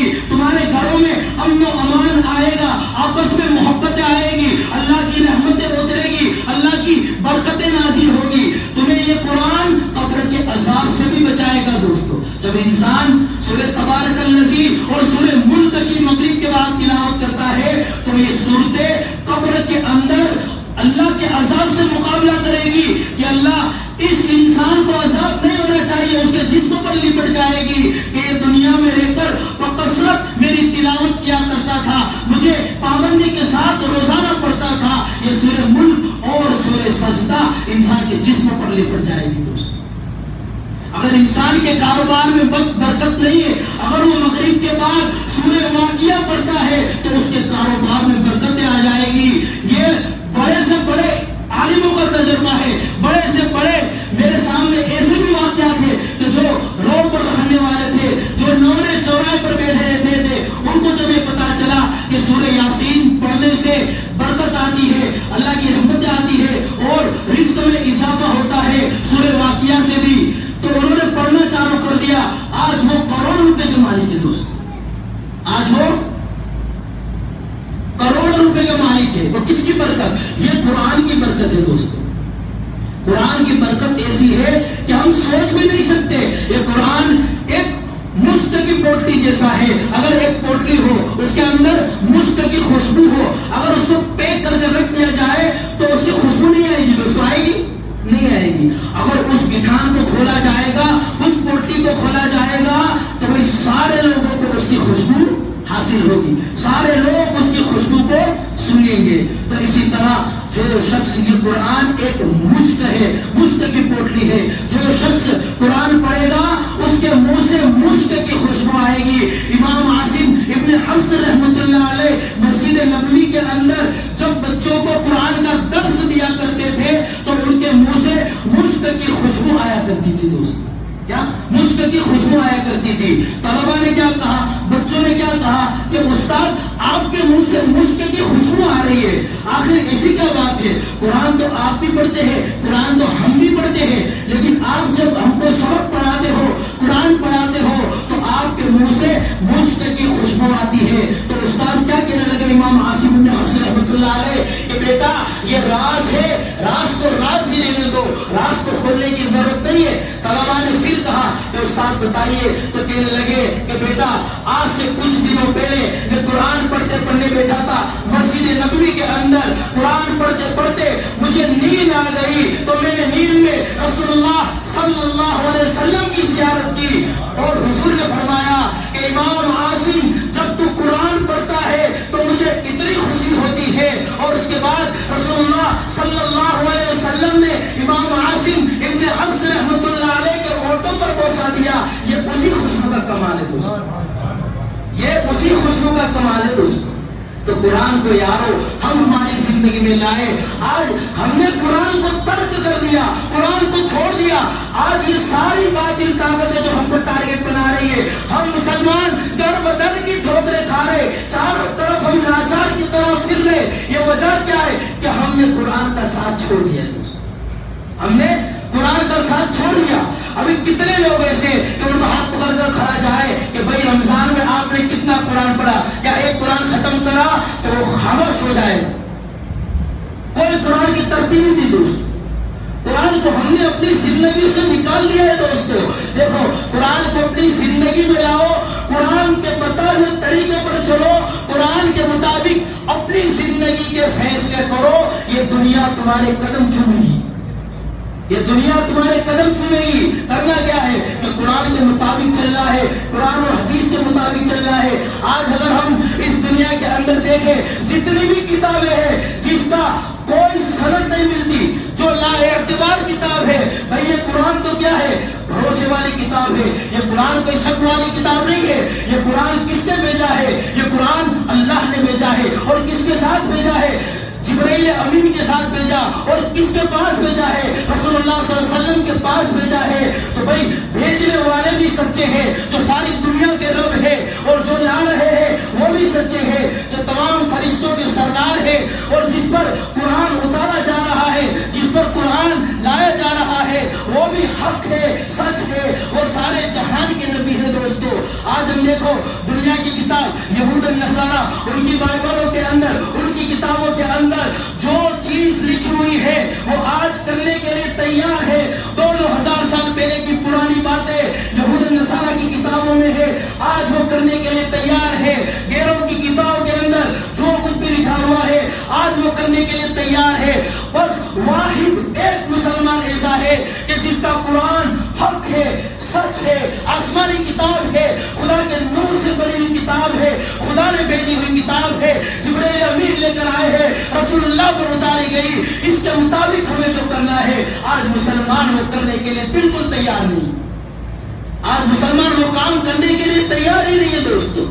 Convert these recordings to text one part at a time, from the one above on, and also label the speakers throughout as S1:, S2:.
S1: گی، تمہارے گھروں میں امن و امان آئے گا، آپس میں محبتیں آئے گی، اللہ کی رحمتیں اترے گی، اللہ کی برکتیں نازل ہوگی۔ تمہیں یہ قرآن قبر کے عذاب سے بھی بچائے گا دوستو۔ جب انسان سورہ تبارک الذی اور سورہ ملک کی مغرب کے بعد تلاوت کرتا ہے تو یہ صورتیں قبر کے اندر اللہ کے عذاب سے مقابلہ کرے گی کہ اللہ اس انسان کو عذاب نہیں ہونا چاہیے، اس کے جسم پر لپٹ جائے گی کہ یہ دنیا میں رہ کر بکثرت میری تلاوت کیا کرتا تھا، مجھے پابندی کے ساتھ روزانہ پڑھتا تھا۔ یہ سورہ ملک اور سورہ سجدہ انسان کے جسم پر لپٹ جائے گی دوستو۔ اگر انسان کے کاروبار میں برکت نہیں ہے، اگر وہ مغرب کے بعد سورہ واقعہ پڑھتا ہے تو اس کے کاروبار میں برکتیں آ جائے گی۔ یہ بڑے سے بڑے عالموں کا تجربہ ہے، بڑے سے بڑے میرے سامنے ایسے بھی واقعات ہیں کہ جو روڈ پر رہنے والے تھے، جو نورے چوراہے پر بیٹھے رہتے تھے، ان کو جب یہ پتا چلا کہ سورہ یاسین پڑھنے سے برکت آتی ہے، اللہ کی رحمت آتی ہے اور رزق میں اضافہ ہوتا ہے، سورہ واقعہ سے بھی، تو انہوں نے پڑھنا چالو کر دیا۔ آج وہ کروڑوں روپے کے مالک ہے دوستو، آج وہ کروڑوں روپے کے مالک ہے۔ وہ کس کی برکت؟ یہ قرآن کی برکت ہے دوستو۔ قرآن کی برکت ایسی ہے کہ ہم سوچ بھی نہیں سکتے۔ یہ قرآن ایک مشک کی پوٹلی جیسا ہے، اگر ایک پوٹلی ہو اس کے اندر مشک کی خوشبو ہو، اگر اس کو پیک کر کے رکھ دیا جائے تو اس کی خوشبو نہیں آئے گی دوستو، آئے گی؟ نہیں آئے گی۔ اگر اس گٹھان کو کھولا جائے گا، اس پوٹلی کو کھولا جائے گا تو وہ سارے لوگوں کو اس کی خوشبو حاصل ہوگی، سارے لوگ اس کی خوشبو کو سنیں گے۔ تو اسی طرح جو شخص، یہ قرآن ایک مشک ہے، مشک کی پوٹلی ہے، جو شخص قرآن پڑھے گا اس کے منہ سے مشک کی خوشبو آئے گی۔ امام عاصم ابن حفص رحمۃ اللہ علیہ مسجد نبوی کے اندر جب بچوں کو قرآن کا درس دیا کرتے تھے تو ان کے منہ سے مشک کی خوشبو آیا کرتی تھی دوست، کیا مشک کی خوشبو آیا کرتی تھی۔ طلبا نے کیا کہا، بچوں نے کیا کہا کہ استاد آپ کے منہ سے مشک کی خوشبو آ رہی ہے، آخر ایسی کیا بات ہے؟ قرآن تو آپ بھی پڑھتے ہیں، قرآن تو ہم بھی پڑھتے ہیں، لیکن آپ جب ہم کو سبق پڑھاتے ہو، قرآن پڑھاتے ہو تو آپ کے منہ سے مشک کی خوشبو آتی ہے۔ تو استاد کیا کہنے لگے امام عاصم بن حفص رحمۃ اللہ علیہ کہ بیٹا یہ راز ہے، راز کو راز ہی رہنے دو، راز کو کھولنے کی ضرورت نہیں ہے۔ طلبا نے پھر کہا کہ استاد بتائیے، تو کہنے لگے کہ بیٹا آج سے کچھ دنوں پہلے میں قرآن پڑھتے پڑھنے بیٹھا تھا مسجد نبوی کے اندر، قرآن پڑھتے پڑھتے مجھے نیند آ گئی تو میں نے نیند میں رسول اللہ صلی اللہ علیہ وسلم کی زیارت کی اور حضور نے فرمایا کہ امام عاصم جب تو قرآن پڑھتا ہے تو مجھے اتنی خوشی ہوتی ہے۔ اور اس کے بعد رسول اللہ صلی اللہ علیہ وسلم نے امام عاصم ابن حفص رحمۃ اللہ علیہ کے ہونٹوں پر بوسہ دیا۔ یہ اسی خوشبو کا کمال ہے دوست، یہ اسی خوشبو کا کمال ہے دوست۔ تو قرآن کو یارو ہم ہماری زندگی میں لائے۔ آج ہم نے قرآن کو ترک کر دیا، قرآن کو چھوڑ دیا۔ آج یہ ساری باطل طاقتیں جو ہم کو ٹارگٹ بنا رہی ہے، ہم مسلمان در بدر کی ٹھوکریں کھا رہے، چاروں طرف ہم لاچار کی طرف پھر رہے۔ یہ وجہ کیا ہے کہ ہم نے قرآن کا ساتھ چھوڑ دیا، ہم نے قرآن کا ساتھ چھوڑ دیا۔ ابھی کتنے لوگ ایسے کہ ان کو ہاتھ پکڑ کر کھڑا جائے کہ بھائی رمضان میں آپ نے کتنا قرآن پڑھا، یا ایک قرآن ختم کرا تو وہ خاموش ہو جائے۔ کوئی قرآن کی ترتیب نہیں تھی دوست، قرآن کو ہم نے اپنی زندگی سے نکال لیا ہے دوستو۔ دیکھو قرآن کو اپنی زندگی میں لاؤ، قرآن کے بتائے ہوئے طریقے پر چلو، قرآن کے مطابق اپنی زندگی کے فیصلے کرو، یہ دنیا تمہارے قدم چومے گی، یہ دنیا تمہارے قدم چومے گی۔ کرنا کیا ہے کہ قرآن کے مطابق چلنا ہے، قرآن اور حدیث کے مطابق چلنا ہے۔ آج اگر ہم اس دنیا کے اندر دیکھیں جتنی بھی کتابیں ہیں جس کا کوئی سند نہیں ملتی، جو لا اعتبار کتاب ہے، بھائی یہ قرآن تو کیا ہے؟ بھروسے والی کتاب ہے۔ یہ قرآن کوئی شک والی کتاب نہیں ہے۔ یہ قرآن کس نے بھیجا ہے؟ یہ قرآن اللہ نے بھیجا ہے۔ اور کس کے ساتھ بھیجا ہے؟ جبرائیل امین کے ساتھ بھیجا۔ اور کس کے پاس بھیجا ہے؟ رسول اللہ صلی اللہ علیہ وسلم کے پاس بھیجا ہے۔ تو بھائی بھیجنے والے بھی سچے ہیں، جو ساری دنیا کے رب ہے، اور جو لا رہے ہیں وہ بھی سچے ہیں، جو تمام فرشتوں کے سردار ہے، اور جس پر قرآن اتارا جا رہا ہے، جس پر قرآن لایا جا رہا ہے، وہ بھی حق ہے، سچ ہے، اور سارے جہان کے نبی ہے دوستو۔ آج ہم دیکھو دنیا کی آج وہ کرنے کے لیے تیار ہے. غیروں کی کتابوں کے اندر جو کچھ بھی لکھا ہوا ہے آج وہ کرنے کے لیے تیار ہے. بس واحد ایک مسلمان ایسا ہے کہ جس کا قرآن حق ہے, سچ ہے, آسمانی کتاب ہے, خدا کے نور سے بنی ہوئی کتاب ہے, خدا نے بھیجی ہوئی کتاب ہے, جبرائیل امین لے کر آئے ہیں, رسول اللہ پر اتاری گئی, اس کے مطابق ہمیں جو کرنا ہے آج مسلمان وہ کرنے کے لیے بالکل تیار نہیں. آج مسلمان وہ کام کرنے کے لیے تیار ہی نہیں ہے دوستو.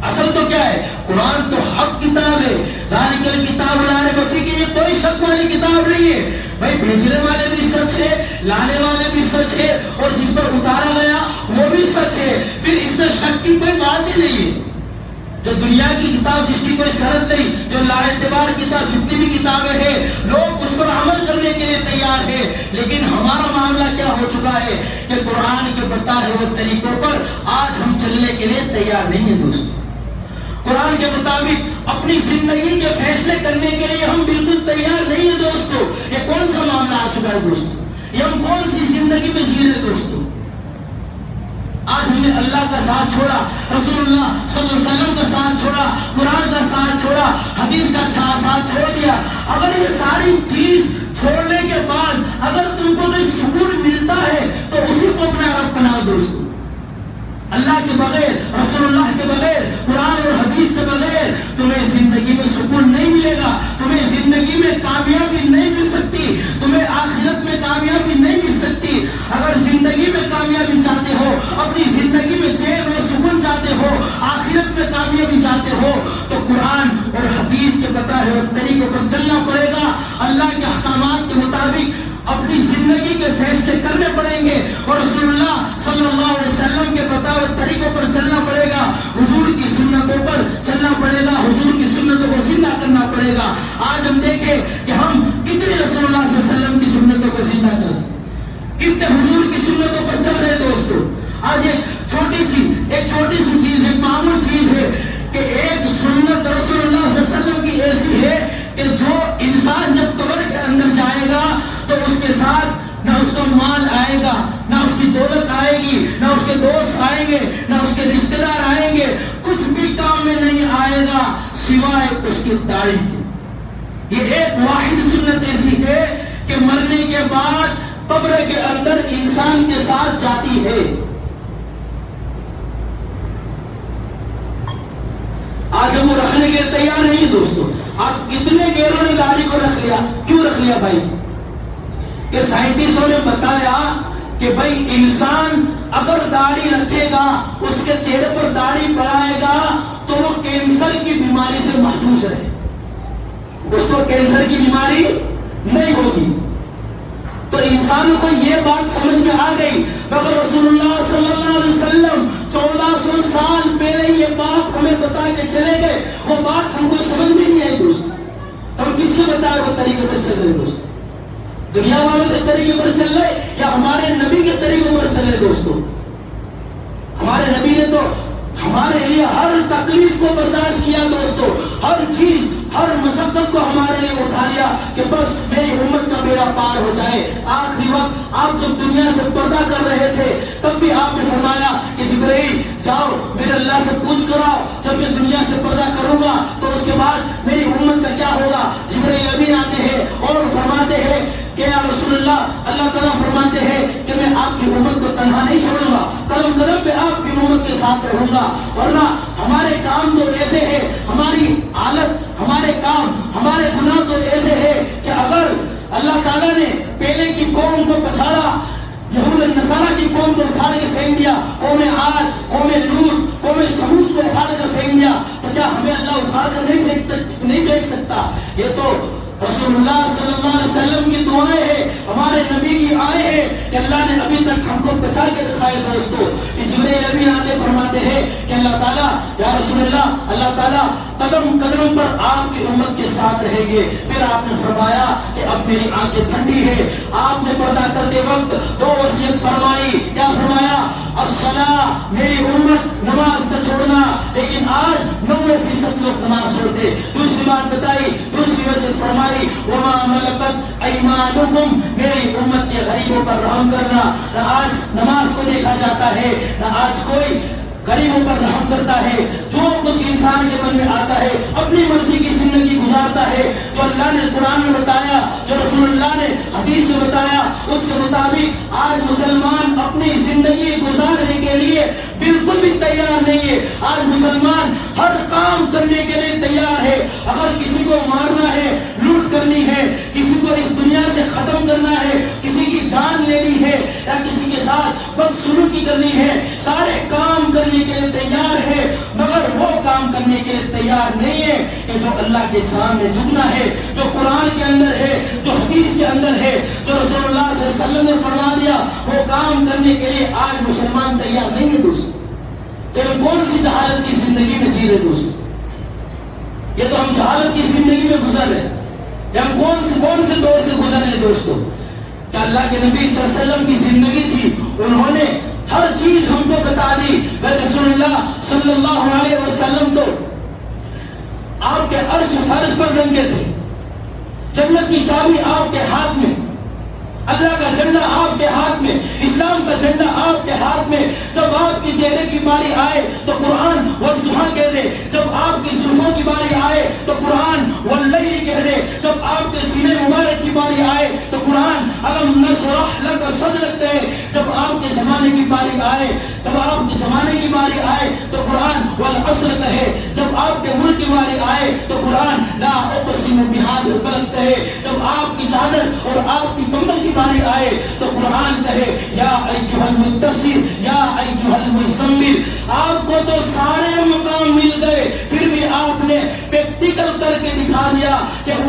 S1: اصل تو کیا ہے؟ قرآن تو حق کتاب ہے. ذالک الکتاب لا ریب فیہ کی یہ کوئی شک والی کتاب نہیں ہے. بھائی بھیجنے والے بھی سچ ہے, لانے والے بھی سچ ہے, اور جس پر اتارا گیا وہ بھی سچ ہے. پھر اس میں شک کی کوئی بات ہی نہیں ہے. جو دنیا کی کتاب جس کی کوئی شرط نہیں, جو لا اعتبار کتاب جتنی بھی کتابیں ہیں لوگ اس پر عمل کرنے کے لیے تیار ہے. لیکن ہمارا معاملہ کیا ہو چکا ہے کہ قرآن کے بتائے ہوئے طریقوں پر آج ہم چلنے کے لیے تیار نہیں ہیں دوستو. قرآن کے مطابق اپنی زندگی کے فیصلے کرنے کے لیے ہم بالکل تیار نہیں ہیں دوستو. یہ کون سا معاملہ آ چکا ہے دوستو؟ یہ ہم کون سی زندگی میں جی رہے دوستو؟ آج ہم نے اللہ کا ساتھ چھوڑا, رسول اللہ صلی اللہ علیہ وسلم کا ساتھ چھوڑا, قرآن کا ساتھ چھوڑا, حدیث کا ساتھ چھوڑ دیا. اگر یہ ساری چیز چھوڑنے کے بعد اگر تم کو کوئی سکون ملتا ہے تو اسی کو اپنا رب بناؤ دوستو. اللہ کے بغیر, رسول اللہ کے بغیر, قرآن اور حدیث کے بغیر تمہیں زندگی میں سکون نہیں ملے گا, تمہیں زندگی میں کامیابی نہیں مل سکتی, تمہیں آخرت میں کامیابی نہیں مل سکتی. اگر زندگی میں کامیابی چاہتے ہو, اپنی زندگی میں چین اور سکون چاہتے ہو, آخرت میں کامیابی چاہتے ہو, تو قرآن اور حدیث کے بتائے ہوئے طریقوں پر چلنا پڑے گا. اللہ کے احکامات کے مطابق اپنی زندگی کے فیصلے کرنے پڑیں گے, اور رسول اللہ صلی اللہ علیہ وسلم کے بتائے ہوئے طریقوں پر چلنا پڑے گا. حضور کی سنتوں پر چلنا پڑے گا, حضور کی سنتوں کو زندہ کرنا پڑے گا. آج ہم دیکھیں کہ ہم کتنے رسول اللہ صلی اللہ علیہ وسلم کی سنتوں کو زندہ کریں, کتنے حضور کی سنتوں پر چل رہے دوستو. آج ایک چھوٹی سی چیز ہے, معمول چیز ہے کہ ایک سنت رسول اللہ صلی اللہ علیہ وسلم کی ایسی ہے کہ جو انسان جب قبر کے اندر جائے گا تو اس کے ساتھ نہ اس کا مال آئے گا, نہ اس کی دولت آئے گی, نہ اس کے دوست آئیں گے, نہ اس کے رشتے دار آئیں گے, کچھ بھی کام میں نہیں آئے گا سوائے اس کی داڑھی کے. یہ ایک واحد سنت ایسی ہے کہ مرنے کے بعد قبر کے اندر انسان کے ساتھ جاتی ہے. آج ہم وہ رکھنے کے لیے تیار نہیں ہیں دوستو. آپ کتنے غیروں نے داڑھی کو رکھ لیا, کیوں رکھ لیا بھائی؟ کہ سائنٹسٹوں نے بتایا کہ بھائی انسان اگر داڑھی رکھے گا, اس کے چہرے پر داڑھی بڑھائے گا تو وہ کینسر کی بیماری سے محفوظ رہے, اس کو کینسر کی بیماری نہیں ہوگی. تو انسانوں کو یہ بات سمجھ میں آ گئی, مگر رسول اللہ صلی اللہ علیہ وسلم 1400 سال پہلے یہ بات ہمیں بتا کے چلے گئے. وہ بات ہم کو سمجھ میں نہیں آئی دوست. ہم کس کے بتائے وہ طریقے پر چل رہے دوست؟ دنیا والوں کے طریقے پر چل رہے یا ہمارے نبی کے طریقوں پر چل رہے دوستو؟ ہمارے نبی نے تو ہمارے لیے ہر تکلیف کو برداشت کیا دوستو, ہر چیز, ہر مشقت کو ہمارے لیے اٹھا لیا کہ بس میری امت کا بیڑا پار ہو جائے. آخری وقت آپ جب دنیا سے پردہ کر رہے تھے تب بھی آپ نے فرمایا کہ جبرائیل جاؤ میرے اللہ سے پوچھ کر آؤ, جب میں دنیا سے پردہ کروں گا تو اس کے بعد میری امت کا کیا ہوگا. جبرائیل امین آتے ہیں اور فرماتے ہیں کہ یا رسول اللہ, اللہ تعالیٰ فرماتے ہیں کہ میں آپ کی امت کو تنہا نہیں چھوڑوں گا, قدم قدم پہ آپ کی امت کے ساتھ رہوں گا. ورنہ ہمارے کام تو ایسے ہیں, ہماری حالت, ہمارے کام, ہمارے گناہ تو ایسے ہیں کہ اگر اللہ تعالیٰ نے پہلے کی قوم کو پچھاڑا, یہود نصارہ کی قوم کو اکھاڑ کے پھینک دیا, قوم عاد, قوم لوط, قوم سمود کو اکھاڑ کر پھینک دیا, تو کیا ہمیں اللہ اکھاڑ کر نہیں پھینک سکتا؟ یہ تو رسول اللہ صلی اللہ علیہ وسلم کی دعائیں ہیں, ہمارے نبی کی آئے ہیں کہ اللہ نے ابھی تک ہم کو بچا کے رکھا ہے دوستو. جبرائیل امین آتے فرماتے ہیں کہ اللہ تعالیٰ, یا رسول اللہ, اللہ تعالیٰ قدم قدم پر آپ کی امت کے ساتھ رہیں گے. پھر آپ نے فرمایا کہ اب میری آنکھیں ٹھنڈی ہے. آپ نے پردہ کرتے وقت 2 وصیت فرمائی. کیا فرمایا؟ الصلاۃ, میری امت نماز کا چھوڑنا, لیکن آج 90% لوگ نماز چھوڑتے. دوسری بات بتائی, دوسری وصیت فرمائی وما ملکت ایمانکم, میری امت کے غریبوں پر رحم کرنا. نہ آج نماز کو دیکھا جاتا ہے, نہ آج کوئی غریبوں پر رحم کرتا ہے، جو کچھ انسان کے من میں آتا ہے اپنی مرضی کی زندگی گزارتا ہے، جو اللہ نے قرآن میں بتایا، جو رسول اللہ نے حدیث میں بتایا، اس کے مطابق آج مسلمان اپنی زندگی گزارنے کے لیے بالکل بھی تیار نہیں ہے۔ آج مسلمان ہر کام کرنے کے لیے تیار ہے۔ اگر کسی کو مارنا ہے، لوٹ کرنی ہے، کسی کو اس دنیا سے ختم کرنا ہے، کسی کی جان لینی ہے یا کسی کے ساتھ بدسلوکی کرنی ہے، سارے کام کرنے کے لیے تیار ہے، مگر وہ کام کرنے کے لیے تیار نہیں ہے کہ جو اللہ کے سامنے جھکنا ہے، جو قرآن کے اندر ہے، جو حدیث کے اندر ہے، جو رسول اللہ صلی اللہ علیہ وسلم نے فرما دیا، وہ کام کرنے کے لیے آج مسلمان تیار نہیں ہے دوست۔ تو ہم کون سی جہالت کی زندگی میں جی رہے دوست؟ یہ تو ہم جہالت کی زندگی میں گزر رہے ہیں، ہم کون سے دور سے گزر رہے ہیں دوستو؟ کہ اللہ کے نبی صلی اللہ علیہ وسلم کی زندگی تھی، انہوں نے ہر چیز ہم کو بتا دی۔ رسول اللہ صلی اللہ علیہ وسلم تو آپ کے عرش فرش پر ننگے تھے، جنت کی چابی آپ کے ہاتھ میں، اللہ کا جھنڈا آپ کے ہاتھ میں، اسلام کا جھنڈا آپ کے ہاتھ میں۔ جب آپ کے چہرے کی باری آئے تو قرآن والضحیٰ کہہ دے، جب آپ کی زلفوں کی باری آئے تو قرآن واللیل کہہ دے، جب آپ کے سینے مبارک کی باری آئے تو قرآن الم نشرح لک صدرک کہے، جب آپ کے زمانے کی باری آئے، جب آپ کے زمانے کی باری آئے تو قرآن والعصر کہے، جب آپ کے ملک کی باری آئے تو قرآن لا اقسم بہذا البلد کہے، جب آپ کی چادر اور آپ کی کمبل کی باری آئے تو قرآن کہے یا ایھا المدثر یا ایھا المزمل۔ آپ کو تو سارے مقام مل گئے، پھر بھی آپ نے پریکٹیکل کر کے دکھا دیا کہ